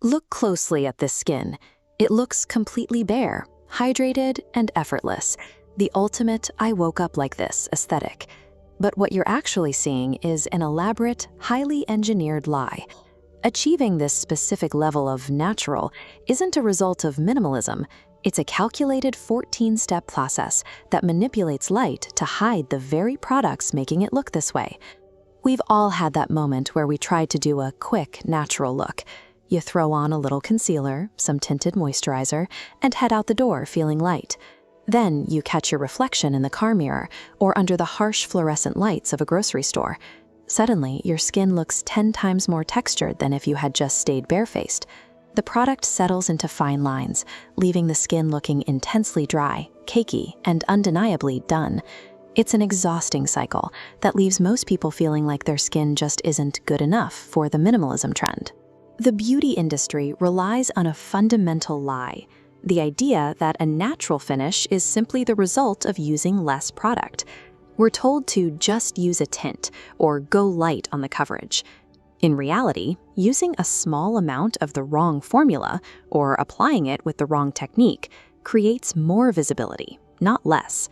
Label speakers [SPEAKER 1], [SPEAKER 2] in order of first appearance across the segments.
[SPEAKER 1] Look closely at this skin. It looks completely bare, hydrated, and effortless. The ultimate "I woke up like this" aesthetic. But what you're actually seeing is an elaborate, highly engineered lie. Achieving this specific level of natural isn't a result of minimalism. It's a calculated 14-step process that manipulates light to hide the very products making it look this way. We've all had that moment where we tried to do a quick, natural look. You throw on a little concealer, some tinted moisturizer, and head out the door feeling light. Then you catch your reflection in the car mirror or under the harsh fluorescent lights of a grocery store. Suddenly, your skin looks 10 times more textured than if you had just stayed barefaced. The product settles into fine lines, leaving the skin looking intensely dry, cakey, and undeniably done. It's an exhausting cycle that leaves most people feeling like their skin just isn't good enough for the minimalism trend. The beauty industry relies on a fundamental lie: the idea that a natural finish is simply the result of using less product. We're told to just use a tint or go light on the coverage. In reality, using a small amount of the wrong formula or applying it with the wrong technique creates more visibility, not less.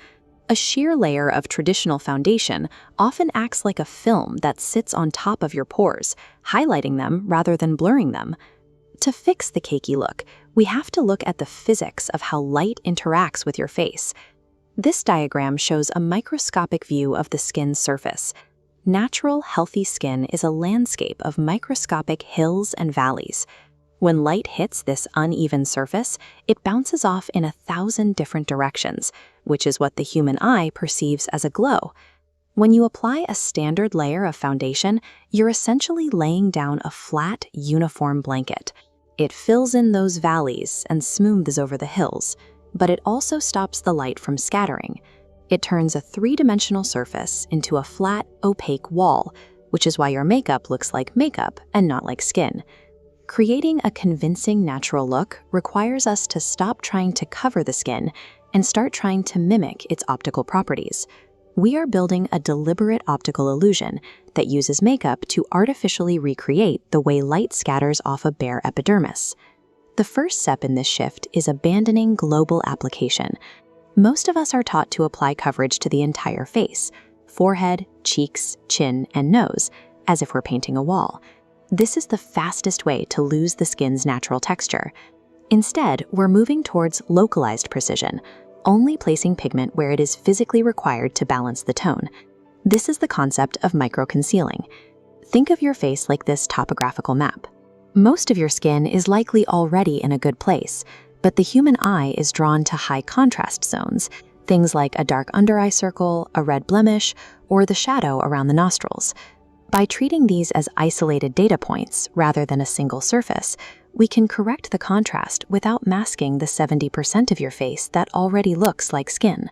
[SPEAKER 1] A sheer layer of traditional foundation often acts like a film that sits on top of your pores, highlighting them rather than blurring them. To fix the cakey look, we have to look at the physics of how light interacts with your face. This diagram shows a microscopic view of the skin's surface. Natural, healthy skin is a landscape of microscopic hills and valleys. When light hits this uneven surface, it bounces off in 1,000 different directions, which is what the human eye perceives as a glow. When you apply a standard layer of foundation, you're essentially laying down a flat, uniform blanket. It fills in those valleys and smooths over the hills, but it also stops the light from scattering. It turns a three-dimensional surface into a flat, opaque wall, which is why your makeup looks like makeup and not like skin. Creating a convincing natural look requires us to stop trying to cover the skin and start trying to mimic its optical properties. We are building a deliberate optical illusion that uses makeup to artificially recreate the way light scatters off a bare epidermis. The first step in this shift is abandoning global application. Most of us are taught to apply coverage to the entire face: forehead, cheeks, chin, and nose, as if we're painting a wall. This is the fastest way to lose the skin's natural texture. Instead, we're moving towards localized precision, only placing pigment where it is physically required to balance the tone. This is the concept of micro-concealing. Think of your face like this topographical map. Most of your skin is likely already in a good place, but the human eye is drawn to high contrast zones, things like a dark under-eye circle, a red blemish, or the shadow around the nostrils. By treating these as isolated data points rather than a single surface, we can correct the contrast without masking the 70% of your face that already looks like skin.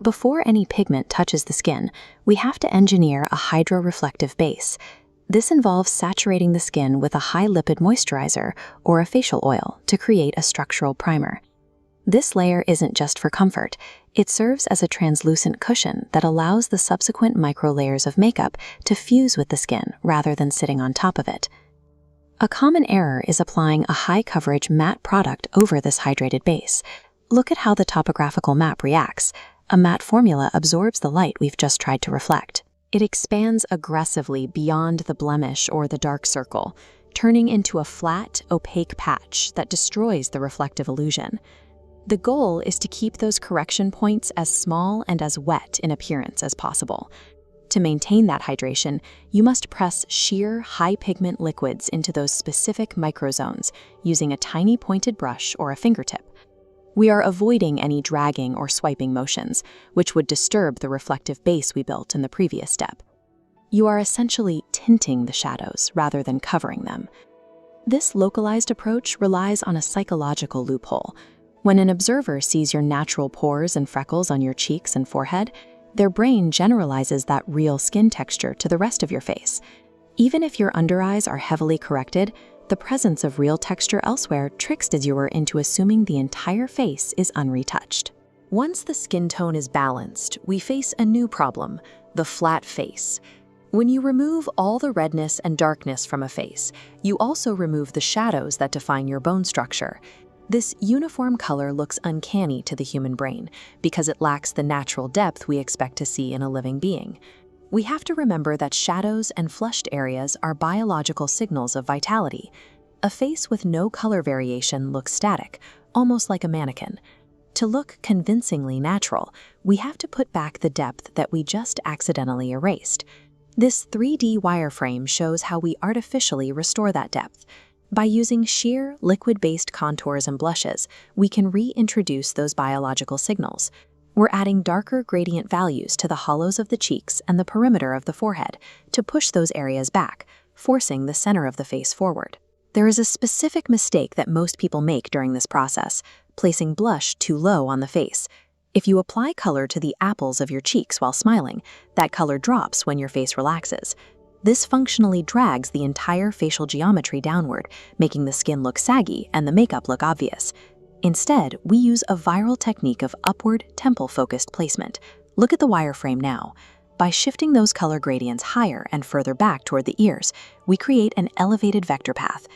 [SPEAKER 1] Before any pigment touches the skin, we have to engineer a hydro-reflective base. This involves saturating the skin with a high-lipid moisturizer or a facial oil to create a structural primer. This layer isn't just for comfort. It serves as a translucent cushion that allows the subsequent micro-layers of makeup to fuse with the skin rather than sitting on top of it. A common error is applying a high-coverage matte product over this hydrated base. Look at how the topographical map reacts. A matte formula absorbs the light we've just tried to reflect. It expands aggressively beyond the blemish or the dark circle, turning into a flat, opaque patch that destroys the reflective illusion. The goal is to keep those correction points as small and as wet in appearance as possible. To maintain that hydration, you must press sheer, high-pigment liquids into those specific microzones using a tiny pointed brush or a fingertip. We are avoiding any dragging or swiping motions, which would disturb the reflective base we built in the previous step. You are essentially tinting the shadows rather than covering them. This localized approach relies on a psychological loophole. When an observer sees your natural pores and freckles on your cheeks and forehead, their brain generalizes that real skin texture to the rest of your face. Even if your under eyes are heavily corrected, the presence of real texture elsewhere tricks the viewer into assuming the entire face is unretouched. Once the skin tone is balanced, we face a new problem: the flat face. When you remove all the redness and darkness from a face, you also remove the shadows that define your bone structure. This uniform color looks uncanny to the human brain because it lacks the natural depth we expect to see in a living being. We have to remember that shadows and flushed areas are biological signals of vitality. A face with no color variation looks static, almost like a mannequin. To look convincingly natural, we have to put back the depth that we just accidentally erased. This 3D wireframe shows how we artificially restore that depth. By using sheer, liquid-based contours and blushes, we can reintroduce those biological signals. We're adding darker gradient values to the hollows of the cheeks and the perimeter of the forehead to push those areas back, forcing the center of the face forward. There is a specific mistake that most people make during this process, placing blush too low on the face. If you apply color to the apples of your cheeks while smiling, that color drops when your face relaxes. This functionally drags the entire facial geometry downward, making the skin look saggy and the makeup look obvious. Instead, we use a viral technique of upward, temple-focused placement. Look at the wireframe now. By shifting those color gradients higher and further back toward the ears, we create an elevated vector path.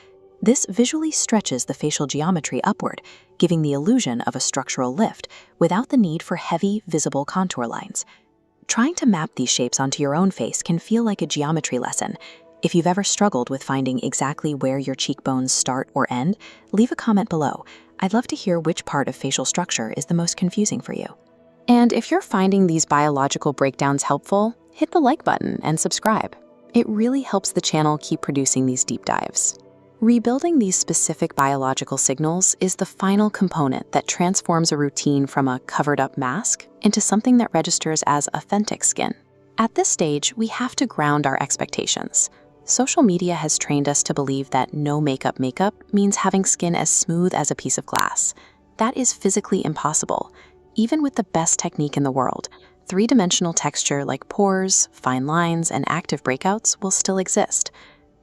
[SPEAKER 1] This visually stretches the facial geometry upward, giving the illusion of a structural lift without the need for heavy, visible contour lines. Trying to map these shapes onto your own face can feel like a geometry lesson. If you've ever struggled with finding exactly where your cheekbones start or end, leave a comment below. I'd love to hear which part of facial structure is the most confusing for you. And if you're finding these biological breakdowns helpful, hit the like button and subscribe. It really helps the channel keep producing these deep dives. Rebuilding these specific biological signals is the final component that transforms a routine from a covered-up mask into something that registers as authentic skin. At this stage, we have to ground our expectations. Social media has trained us to believe that no makeup means having skin as smooth as a piece of glass. That is physically impossible. Even with the best technique in the world, three-dimensional texture like pores, fine lines, and active breakouts will still exist.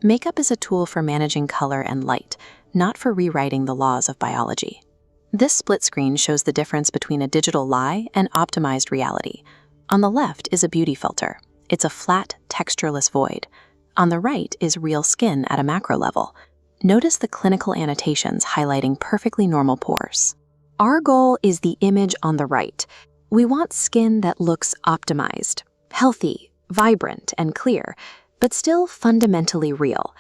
[SPEAKER 1] Makeup is a tool for managing color and light, not for rewriting the laws of biology. This split screen shows the difference between a digital lie and optimized reality. On the left is a beauty filter. It's a flat, textureless void. On the right is real skin at a macro level. Notice the clinical annotations highlighting perfectly normal pores. Our goal is the image on the right. We want skin that looks optimized, healthy, vibrant, and clear, but still fundamentally real.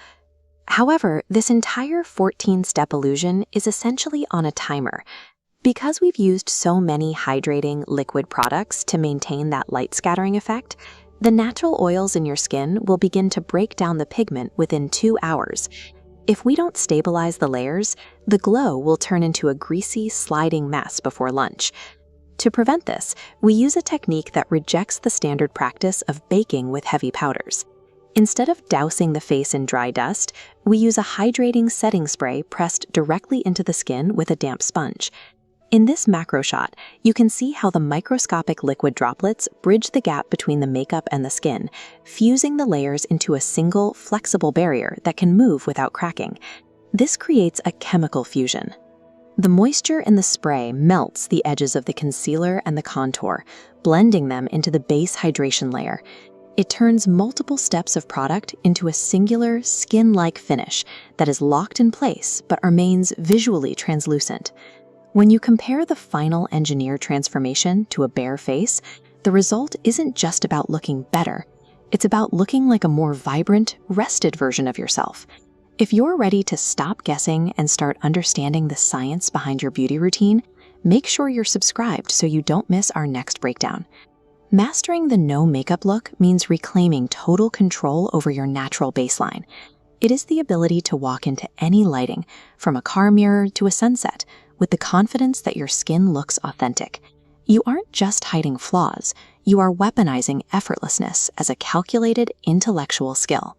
[SPEAKER 1] However, this entire 14-step illusion is essentially on a timer. Because we've used so many hydrating liquid products to maintain that light scattering effect, the natural oils in your skin will begin to break down the pigment within 2 hours. If we don't stabilize the layers, the glow will turn into a greasy, sliding mess before lunch. To prevent this, we use a technique that rejects the standard practice of baking with heavy powders. Instead of dousing the face in dry dust, we use a hydrating setting spray pressed directly into the skin with a damp sponge. In this macro shot, you can see how the microscopic liquid droplets bridge the gap between the makeup and the skin, fusing the layers into a single, flexible barrier that can move without cracking. This creates a chemical fusion. The moisture in the spray melts the edges of the concealer and the contour, blending them into the base hydration layer. It turns multiple steps of product into a singular, skin-like finish that is locked in place but remains visually translucent. When you compare the final engineered transformation to a bare face, the result isn't just about looking better. It's about looking like a more vibrant, rested version of yourself. If you're ready to stop guessing and start understanding the science behind your beauty routine, make sure you're subscribed so you don't miss our next breakdown. Mastering the no makeup look means reclaiming total control over your natural baseline. It is the ability to walk into any lighting, from a car mirror to a sunset, with the confidence that your skin looks authentic. You aren't just hiding flaws, you are weaponizing effortlessness as a calculated intellectual skill.